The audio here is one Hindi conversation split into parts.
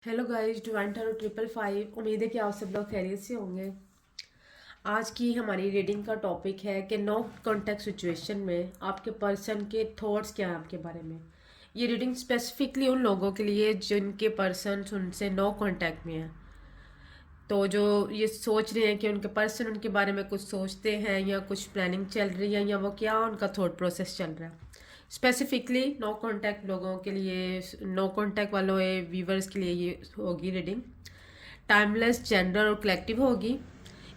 Hello guys, divine tarot 555। उम्मीद है कि आप सब लोग खैरियत से होंगे। आज की हमारी रीडिंग का टॉपिक है कि नो कॉन्टैक्ट सिचुएशन में आपके पर्सन के थॉट्स क्या हैं आपके बारे में। ये रीडिंग स्पेसिफिकली उन लोगों के लिए जिनके पर्सन उनसे नो कांटेक्ट में है। तो जो ये सोच रहे हैं कि उनके पर्सन उनके बारे में कुछ सोचते हैं या कुछ प्लानिंग चल रही है या वो क्या उनका थॉट प्रोसेस चल रहा है। स्पेसिफिकली नो कांटेक्ट लोगों के लिए, नो कांटेक्ट वालों व्यूवर्स के लिए ये होगी रीडिंग। टाइमलेस, जेंडर और कलेक्टिव होगी।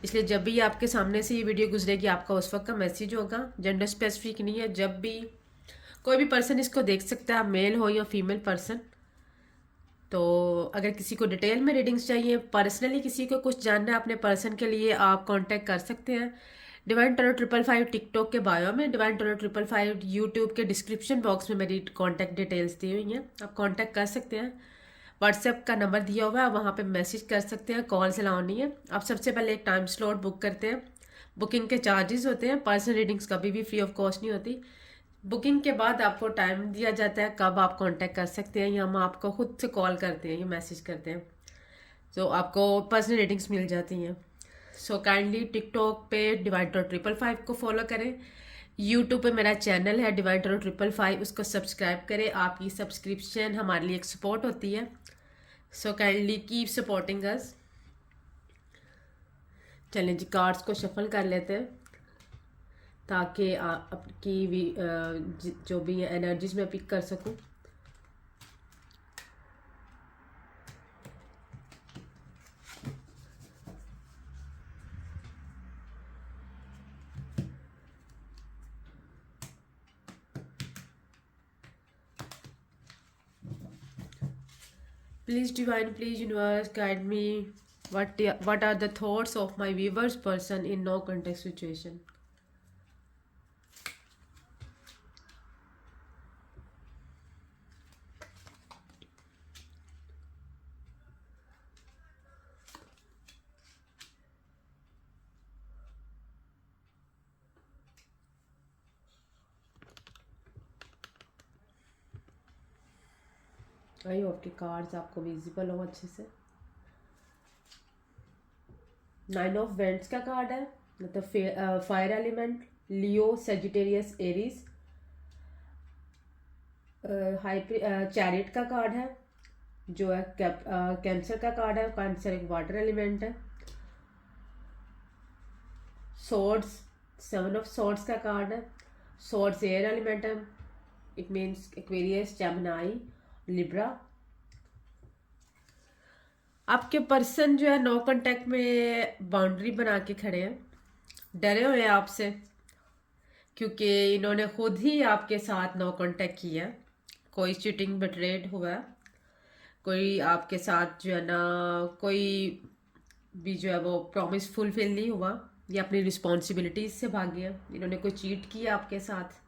इसलिए जब भी आपके सामने से ये वीडियो गुजरेगी आपका उस वक्त का मैसेज होगा। जेंडर स्पेसिफिक नहीं है, जब भी कोई भी पर्सन इसको देख सकता है, मेल हो या फीमेल पर्सन। तो अगर किसी को डिटेल में रीडिंग्स चाहिए, पर्सनली किसी को कुछ जानना है अपने पर्सन के लिए, आप कांटेक्ट कर सकते हैं। डिवाइन टैरो 555 टिकटॉक के बायो में, डिवाइन टैरो 555 यूट्यूब के डिस्क्रिप्शन बॉक्स में मेरी कांटेक्ट डिटेल्स दी हुई हैं, आप कांटेक्ट कर सकते हैं। व्हाट्सएप का नंबर दिया हुआ है, वहाँ पे मैसेज कर सकते हैं, कॉल अलाउ नहीं है। आप सबसे पहले एक टाइम स्लॉट बुक करते हैं। बुकिंग के चार्जेस होते हैं, पर्सनल रीडिंग्स कभी भी फ्री ऑफ कॉस्ट नहीं होती। बुकिंग के बाद आपको टाइम दिया जाता है कब आप कांटेक्ट कर सकते हैं, या हम आपको खुद से कॉल करते हैं या मैसेज करते हैं, तो आपको पर्सनल रेटिंग्स मिल जाती हैं। सो काइंडली टिकटॉक पे डिवाइडर 555 को फॉलो करें। यूट्यूब पे मेरा चैनल है डिवाइडर 555, उसको सब्सक्राइब करें। आपकी सब्सक्रिप्शन हमारे लिए एक सपोर्ट होती है। So kindly keep supporting us. चलें जी, कार्ड्स को शफल कर लेते हैं ताकि आपकी भी जो भी एनर्जीज में पिक कर सकूं। Please divine, please universe, guide me. What are the thoughts of my viewers person in no context situation? I hope के कार्ड्स आपको विजिबल हो अच्छे से। 9 ऑफ वेंट्स का कार्ड है, मतलब फायर एलिमेंट, लियो, सेजिटेरियस, एरीज। चैरिट का कार्ड है जो है कैंसर का कार्ड है। कैंसर एक वाटर एलिमेंट है। सॉर्ड्स, 7 ऑफ सॉर्ड्स का कार्ड है। सॉर्ड्स एयर एलिमेंट है, it means Aquarius, Gemini, Libra. आपके पर्सन जो है नो कांटेक्ट में बाउंड्री बना के खड़े हैं, डरे हुए हैं आपसे, क्योंकि इन्होंने खुद ही आपके साथ नो कांटेक्ट किया। कोई चीटिंग बिट्रेड हुआ है, कोई आपके साथ जो है ना कोई भी जो है वो प्रॉमिस फुलफिल नहीं हुआ, ये अपनी रिस्पॉन्सिबिलिटीज से भागे हैं। इन्होंने कोई चीट किया आपके साथ,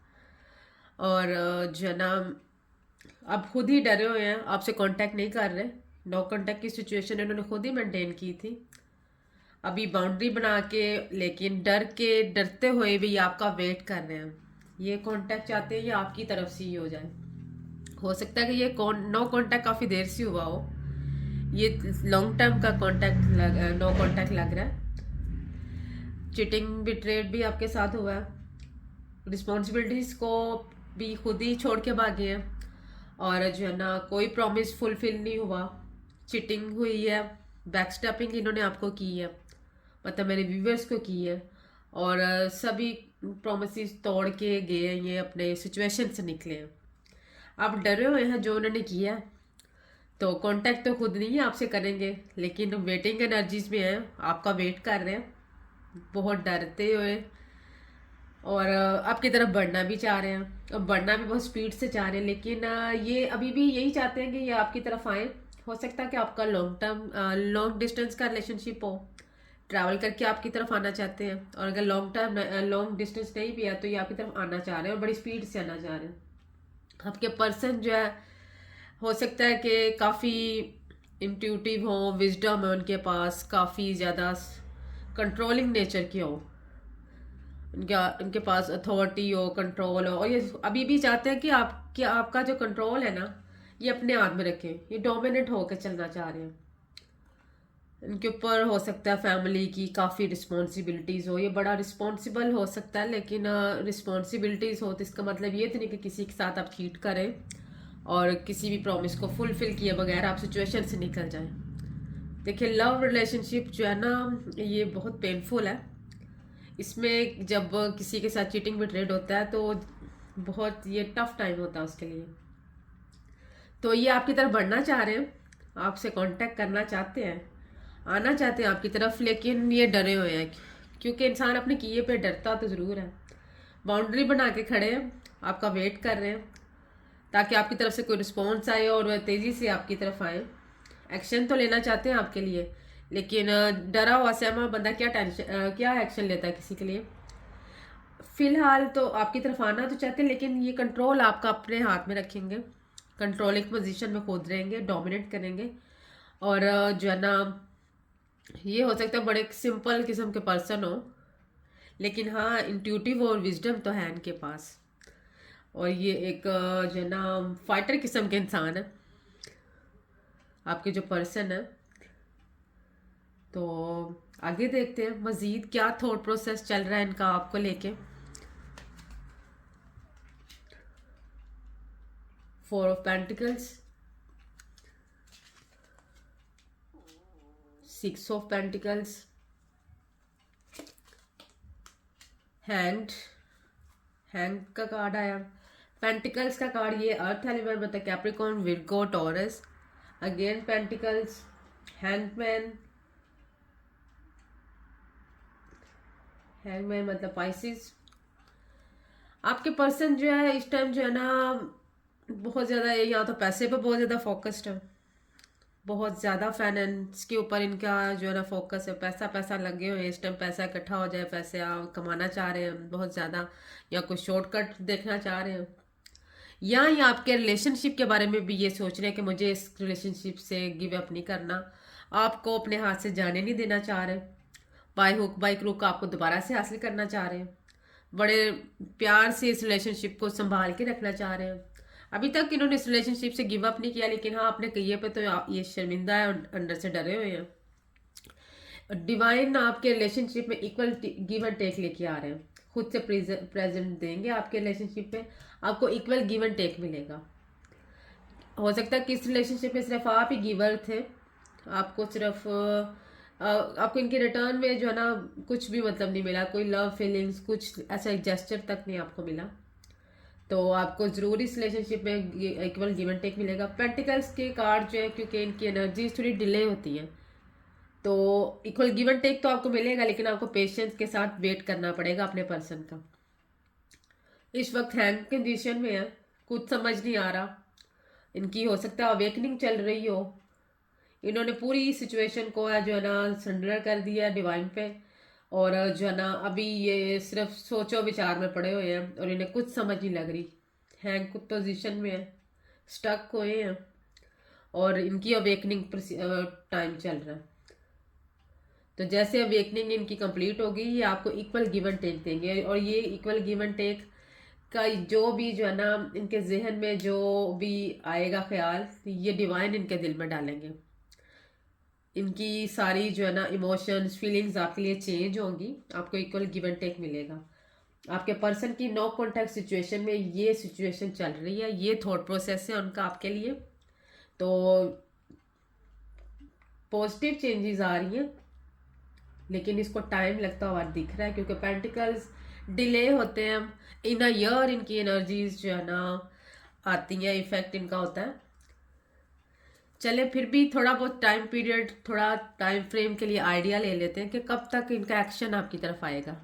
और जो है ना अब खुद ही डरे हुए हैं, आपसे कांटेक्ट नहीं कर रहे। नो कांटेक्ट की सिचुएशन इन्होंने खुद ही मेंटेन की थी, अभी बाउंड्री बना के, लेकिन डरते हुए भी आपका वेट कर रहे हैं। ये कांटेक्ट चाहते हैं ये आपकी तरफ से ही हो जाए। हो सकता है कि ये नो कांटेक्ट काफ़ी देर से हुआ हो, ये लॉन्ग टर्म का कांटेक्ट नो कांटेक्ट लग रहा है। चिटिंग बिट्रेड भी आपके साथ हुआ है, रिस्पॉन्सिबिलिटीज को भी खुद ही छोड़ के भागे हैं, और जो है ना कोई प्रॉमिस फुलफिल नहीं हुआ, चिटिंग हुई है, बैकस्टैपिंग इन्होंने आपको की है, मतलब मेरे व्यूवर्स को की है। और सभी प्रोमिस तोड़ के गए हैं, ये अपने सिचुएशन से निकले हैं। आप डरे हुए हैं जो उन्होंने किया है, तो कांटेक्ट तो खुद नहीं आपसे करेंगे, लेकिन वेटिंग एनर्जीज में है, आपका वेट कर रहे हैं बहुत डरते हुए, और आपकी तरफ बढ़ना भी चाह रहे हैं, और बढ़ना भी बहुत स्पीड से चाह रहे हैं। लेकिन ये अभी भी यही चाहते हैं कि ये आपकी तरफ आए। हो सकता है कि आपका लॉन्ग डिस्टेंस का रिलेशनशिप हो, ट्रैवल करके आपकी तरफ आना चाहते हैं, और अगर लॉन्ग डिस्टेंस नहीं भी है तो ये आपकी तरफ आना चाह रहे हैं और बड़ी स्पीड से आना चाह रहे हैं। आपके पर्सन जो है हो सकता है कि काफ़ी इंट्यूटिव हो, विजडम है उनके पास, काफ़ी ज़्यादा कंट्रोलिंग नेचर की हो, उनके पास अथॉरिटी हो, कंट्रोल हो, और ये अभी भी चाहते हैं कि आपका जो कंट्रोल है ना, ये अपने हाथ में रखें, ये डोमिनेंट होकर चलना चाह रहे हैं। इनके ऊपर हो सकता है फैमिली की काफ़ी रिस्पॉन्सिबिलिटीज़ हो, ये बड़ा रिस्पॉन्सिबल हो सकता है, लेकिन रिस्पॉन्सिबिलिटीज़ हो तो इसका मतलब ये तो नहीं कि किसी के साथ आप चीट करें और किसी भी प्रॉमिस को फुलफिल किए बगैर आप सिचुएशन से निकल जाएं। देखिए, लव रिलेशनशिप जो है ना, ये बहुत पेनफुल है। इसमें जब किसी के साथ चीटिंग बिट्रेड होता है तो बहुत ये टफ टाइम होता है उसके लिए। तो ये आपकी तरफ बढ़ना चाह रहे हैं, आपसे कांटेक्ट करना चाहते हैं, आना चाहते हैं आपकी तरफ, लेकिन ये डरे हुए हैं, क्योंकि इंसान अपने किए पे डरता तो ज़रूर है। बाउंड्री बना के खड़े हैं, आपका वेट कर रहे हैं ताकि आपकी तरफ से कोई रिस्पॉन्स आए और वह तेज़ी से आपकी तरफ आए। एक्शन तो लेना चाहते हैं आपके लिए, लेकिन डरा हुआ सहमा बंदा क्या क्या एक्शन लेता है किसी के लिए। फिलहाल तो आपकी तरफ आना तो चाहते हैं, लेकिन ये कंट्रोल आपका अपने हाथ में रखेंगे, कंट्रोलिंग पोजीशन में खुद रहेंगे, डोमिनेट करेंगे। और जो है ना, ये हो सकता है बड़े सिंपल किस्म के पर्सन हो, लेकिन हाँ इंट्यूटिव और विजडम तो है इनके पास। और ये एक जो है ना फाइटर किस्म के इंसान है आपके जो पर्सन है। तो आगे देखते हैं मजीद क्या थॉट प्रोसेस चल रहा है इनका आपको लेके। 4 of pentacles, 6 of pentacles, hanged, hang का कार्ड आया। पेंटिकल्स का कार्ड ये अर्थ एलिमेंट मतलब Capricorn, Virgo, taurus. Again pentacles, hangman, hangman मतलब पाइसिस। आपके पर्सन जो है इस टाइम जो है ना बहुत ज़्यादा, या तो पैसे पे बहुत ज़्यादा फोकस्ड है, बहुत ज़्यादा फाइनेंस के ऊपर इनका जो है ना फोकस है, पैसा पैसा लगे हुए हैं इस टाइम, पैसा इकट्ठा हो जाए, पैसे कमाना चाह रहे हैं बहुत ज़्यादा, या कोई शॉर्टकट देखना चाह रहे हैं, या ये आपके रिलेशनशिप के बारे में भी ये सोच रहे हैं कि मुझे इस रिलेशनशिप से गिव अप नहीं करना, आपको अपने हाथ से जाने नहीं देना चाह रहे, बाय हुक बाय क्रूक आपको दोबारा से हासिल करना चाह रहे हैं, बड़े प्यार से इस रिलेशनशिप को संभाल के रखना चाह रहे हैं। अभी तक इन्होंने इस रिलेशनशिप से गिव अप नहीं किया, लेकिन हाँ अपने कहिए पे तो ये शर्मिंदा है और अंदर से डरे हुए हैं। डिवाइन आपके रिलेशनशिप में इक्वल गिव एंड टेक लेके आ रहे हैं, खुद से प्रेजेंट देंगे आपके रिलेशनशिप पे, आपको इक्वल गिव एंड टेक मिलेगा। हो सकता है कि इस रिलेशनशिप में सिर्फ आप ही गिवर थे, आपको सिर्फ आपको इनके रिटर्न में जो है ना कुछ भी मतलब नहीं मिला, कोई लव फीलिंग्स कुछ ऐसा एक जेस्चर तक नहीं आपको मिला। तो आपको जरूर इस रिलेशनशिप में इक्वल गिव एंड टेक मिलेगा। पेंटिकल्स के कार्ड जो है, क्योंकि इनकी एनर्जी थोड़ी डिले होती है, तो इक्वल गिव एंड टेक तो आपको मिलेगा, लेकिन आपको पेशेंस के साथ वेट करना पड़ेगा अपने पर्सन का। इस वक्त हैंग कंडीशन में है, कुछ समझ नहीं आ रहा, इनकी हो सकता है अवेकनिंग चल रही हो, इन्होंने पूरी सिचुएशन को है जो है ना सरेंडर कर दिया डिवाइन पे, और जो है ना अभी ये सिर्फ सोचो विचार में पड़े हुए हैं और इन्हें कुछ समझ नहीं लग रही, हैंग कुछ पोजीशन में है, स्टक हुए हैं, और इनकी अवेकनिंग टाइम चल रहा है। तो जैसे अवेकनिंग इनकी कंप्लीट होगी, ये आपको इक्वल गिव एंड टेक देंगे, और ये इक्वल गिव एंड टेक का जो भी जो है ना इनके जहन में जो भी आएगा ख्याल, ये डिवाइन इनके दिल में डालेंगे। इनकी सारी जो है ना इमोशंस फीलिंग्स आपके लिए चेंज होंगी, आपको इक्वल गिव एंड टेक मिलेगा। आपके पर्सन की नो कॉन्टैक्ट सिचुएशन में ये सिचुएशन चल रही है, ये थॉट प्रोसेस है उनका आपके लिए। तो पॉजिटिव चेंजेस आ रही हैं, लेकिन इसको टाइम लगता हुआ दिख रहा है, क्योंकि पेंटिकल्स डिले होते हैं, इन अ ईयर इनकी एनर्जीज जो है ना आती हैं, इफेक्ट इनका होता है। चले फिर भी थोड़ा बहुत टाइम पीरियड, थोड़ा टाइम फ्रेम के लिए आइडिया ले लेते हैं कि कब तक इनका एक्शन आपकी तरफ आएगा।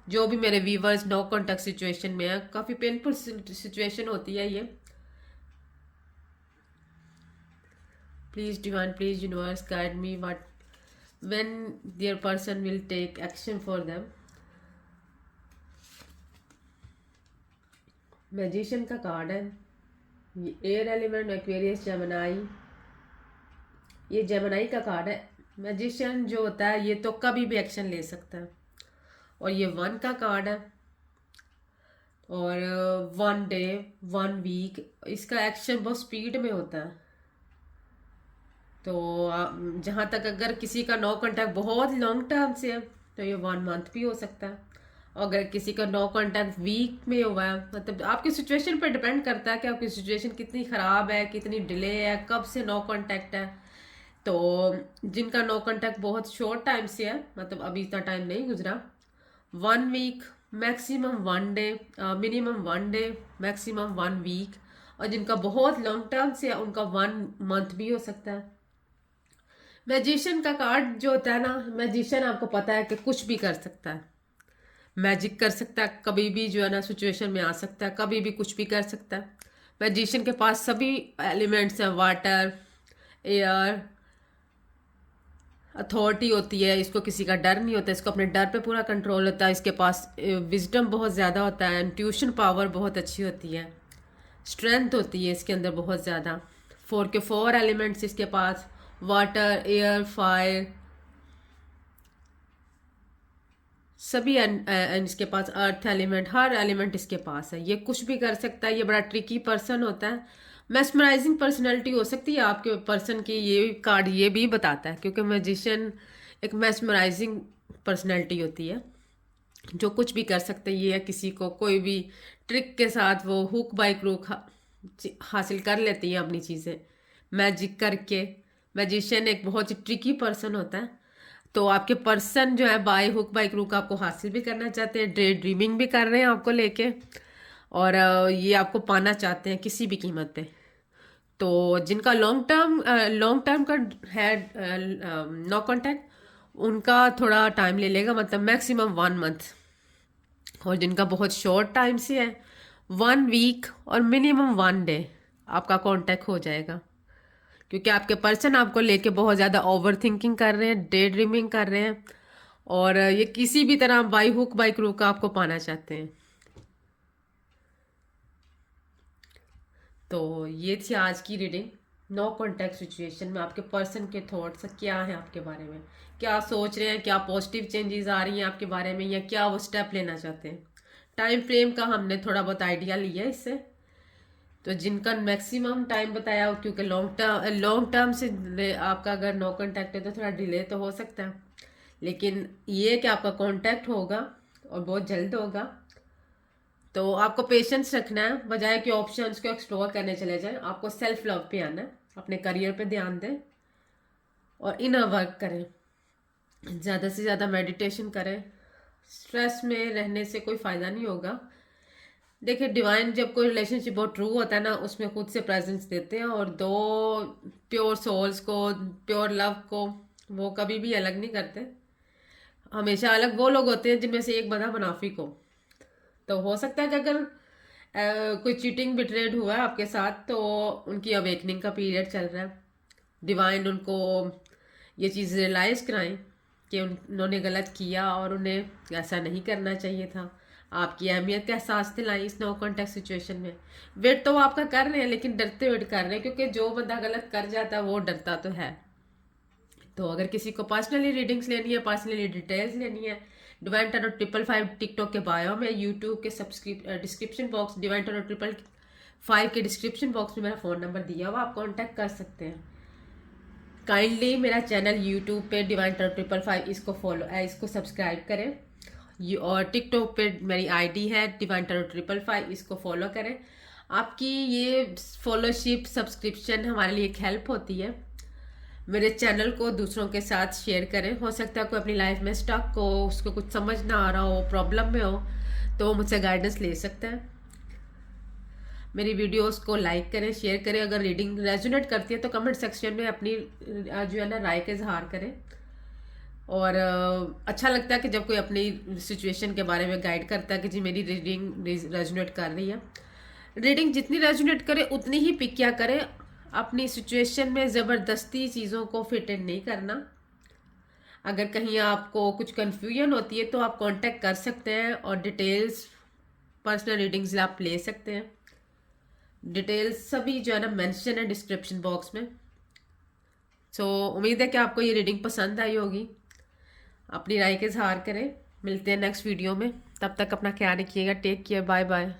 जो भी मेरे व्यूवर्स नो कॉन्टेक्ट सिचुएशन में है, काफ़ी पेनफुल सिचुएशन होती है ये। Please divine, please universe guide me what when their person will take action for them। Magician का कार्ड है, ये एयर एलिमेंट एक्वेरियस जेमिनाई, ये जेमिनाई का कार्ड है। मैजिशियन जो होता है ये तो कभी भी एक्शन ले सकता है, और ये 1 का कार्ड है, और 1 डे 1 वीक, इसका एक्शन बहुत स्पीड में होता है। तो जहाँ तक अगर किसी का नो कांटेक्ट बहुत लॉन्ग टर्म से है तो ये 1 मंथ भी हो सकता है। अगर किसी का नो कांटेक्ट वीक में हुआ है, मतलब आपकी सिचुएशन पर डिपेंड करता है कि आपकी सिचुएशन कितनी ख़राब है, कितनी डिले है, कब से नो कांटेक्ट है। तो जिनका नो कांटेक्ट बहुत शॉर्ट टाइम से है, मतलब अभी इतना टाइम नहीं गुजरा, 1 week, maximum 1 day, minimum 1 day, maximum 1 week. और जिनका बहुत लॉन्ग टर्म से है उनका 1 मंथ भी हो सकता है। मैजिशियन का कार्ड जो होता है ना, मैजिशियन आपको पता है कि कुछ भी कर सकता है, मैजिक कर सकता है, कभी भी जो है ना सिचुएशन में आ सकता है, कभी भी कुछ भी कर सकता है। मैजिशियन के पास सभी एलिमेंट्स हैं, वाटर, एयर, अथॉरिटी होती है, इसको किसी का डर नहीं होता, इसको अपने डर पे पूरा कंट्रोल होता है, इसके पास विजडम बहुत ज़्यादा होता है, इंट्यूशन पावर बहुत अच्छी होती है, स्ट्रेंथ होती है इसके अंदर बहुत ज़्यादा। 4 एलिमेंट्स इसके पास, वाटर, एयर, फायर, सभी इसके पास, अर्थ एलिमेंट, हर एलिमेंट इसके पास है। ये कुछ भी कर सकता है, ये बड़ा ट्रिकी पर्सन होता है, मैस्मराइजिंग पर्सनैलिटी हो सकती है आपके पर्सन की। ये कार्ड ये भी बताता है, क्योंकि मैजिशियन एक मैस्मराइजिंग पर्सनैलिटी होती है जो कुछ भी कर सकते हैं। ये किसी को कोई भी ट्रिक के साथ वो हुक बाई क्रूक हासिल कर लेती है अपनी चीज़ें मैजिक करके। मैजिशियन एक बहुत ही ट्रिकी पर्सन होता है। तो आपके पर्सन जो है बाय हुक बाय क्रूक आपको हासिल भी करना चाहते हैं, डे ड्रीमिंग भी कर रहे हैं आपको लेके, और ये आपको पाना चाहते हैं किसी भी कीमत पे। तो जिनका लॉन्ग टर्म का है नो कांटेक्ट, उनका थोड़ा टाइम ले लेगा, मतलब मैक्सिमम 1 मंथ। और जिनका बहुत शॉर्ट टाइम से है, 1 वीक और मिनिमम 1 डे आपका कांटेक्ट हो जाएगा। क्योंकि आपके पर्सन आपको लेके बहुत ज़्यादा ओवर थिंकिंग कर रहे हैं, डे ड्रीमिंग कर रहे हैं, और ये किसी भी तरह बाई हुक बाई क्रूक आपको पाना चाहते हैं। तो ये थी आज की रीडिंग। नो कॉन्टैक्ट सिचुएशन में आपके पर्सन के थॉट्स क्या हैं आपके बारे में, क्या सोच रहे हैं, क्या पॉजिटिव चेंजेस आ रही हैं आपके बारे में, या क्या वो स्टेप लेना चाहते हैं। टाइम फ्रेम का हमने थोड़ा बहुत आइडिया लिया इससे। तो जिनका मैक्सिमम टाइम बताया हो, क्योंकि लॉन्ग टर्म से आपका अगर नो कांटेक्ट है तो थोड़ा डिले तो हो सकता है, लेकिन ये कि आपका कांटेक्ट होगा और बहुत जल्द होगा। तो आपको पेशेंस रखना है, बजाय कि ऑप्शंस को एक्सप्लोर करने चले जाएं। आपको सेल्फ लव पे आना है, अपने करियर पे ध्यान दें और इनर वर्क करें, ज़्यादा से ज़्यादा मेडिटेशन करें। स्ट्रेस में रहने से कोई फ़ायदा नहीं होगा। देखिए, डिवाइन जब कोई रिलेशनशिप बहुत ट्रू होता है ना, उसमें खुद से प्रेजेंस देते हैं, और दो प्योर सोल्स को, प्योर लव को वो कभी भी अलग नहीं करते। हमेशा अलग वो लोग होते हैं जिनमें से एक बंदा मुनाफिक हो। तो हो सकता है कि अगर कोई चीटिंग बिट्रेड हुआ है आपके साथ, तो उनकी अवेकनिंग का पीरियड चल रहा है। डिवाइन उनको ये चीज़ रियलाइज़ कराएं कि उन्होंने गलत किया और उन्हें ऐसा नहीं करना चाहिए था। आपकी अहमियत का एहसास दिलाएं इस नो कॉन्टेक्ट सिचुएशन में। वेट तो वो आपका कर रहे हैं, लेकिन डरते वेट कर रहे हैं, क्योंकि जो बंदा गलत कर जाता है वो डरता तो है। तो अगर किसी को पर्सनली रीडिंग्स लेनी है, पर्सनली डिटेल्स लेनी है, डिवाइन टैरो 555 टिकटॉक के बायो में, यूट्यूब के डिस्क्रिप्शन बॉक्स, डिवाइन टैरो 555 के डिस्क्रिप्शन बॉक्स में मेरा फ़ोन नंबर दिया हुआ, आप कॉन्टैक्ट कर सकते हैं। काइंडली मेरा चैनल यूट्यूब पे डिवाइन टैरो 555 इसको सब्सक्राइब करें, और टिकटॉक पे मेरी आईडी है डिवाइन टैरो 555, इसको फॉलो करें। आपकी ये फॉलोशिप सब्सक्रिप्शन हमारे लिए एक हेल्प होती है। मेरे चैनल को दूसरों के साथ शेयर करें। हो सकता है कोई अपनी लाइफ में स्टक हो, उसको कुछ समझ ना आ रहा हो, प्रॉब्लम में हो, तो वो मुझसे गाइडेंस ले सकता है। मेरी वीडियोस को लाइक करें, शेयर करें। अगर रीडिंग रेजोनेट करती है तो कमेंट सेक्शन में अपनी जो है ना राय का इजहार करें। और अच्छा लगता है कि जब कोई अपनी सिचुएशन के बारे में गाइड करता है कि जी मेरी रीडिंग रेजोनेट कर रही है। रीडिंग जितनी रेजोनेट करे उतनी ही पिक किया करें। अपनी सिचुएशन में ज़बरदस्ती चीज़ों को फिट इन नहीं करना। अगर कहीं आपको कुछ कन्फ्यूजन होती है तो आप कांटेक्ट कर सकते हैं, और डिटेल्स पर्सनल रीडिंग्स आप ले सकते हैं। डिटेल्स सभी जो है ना मेंशन है डिस्क्रिप्शन बॉक्स में। सो उम्मीद है कि आपको ये रीडिंग पसंद आई होगी। अपनी राय के इजहार करें। मिलते हैं नेक्स्ट वीडियो में। तब तक अपना ख्याल रखिएगा। Take care, bye bye.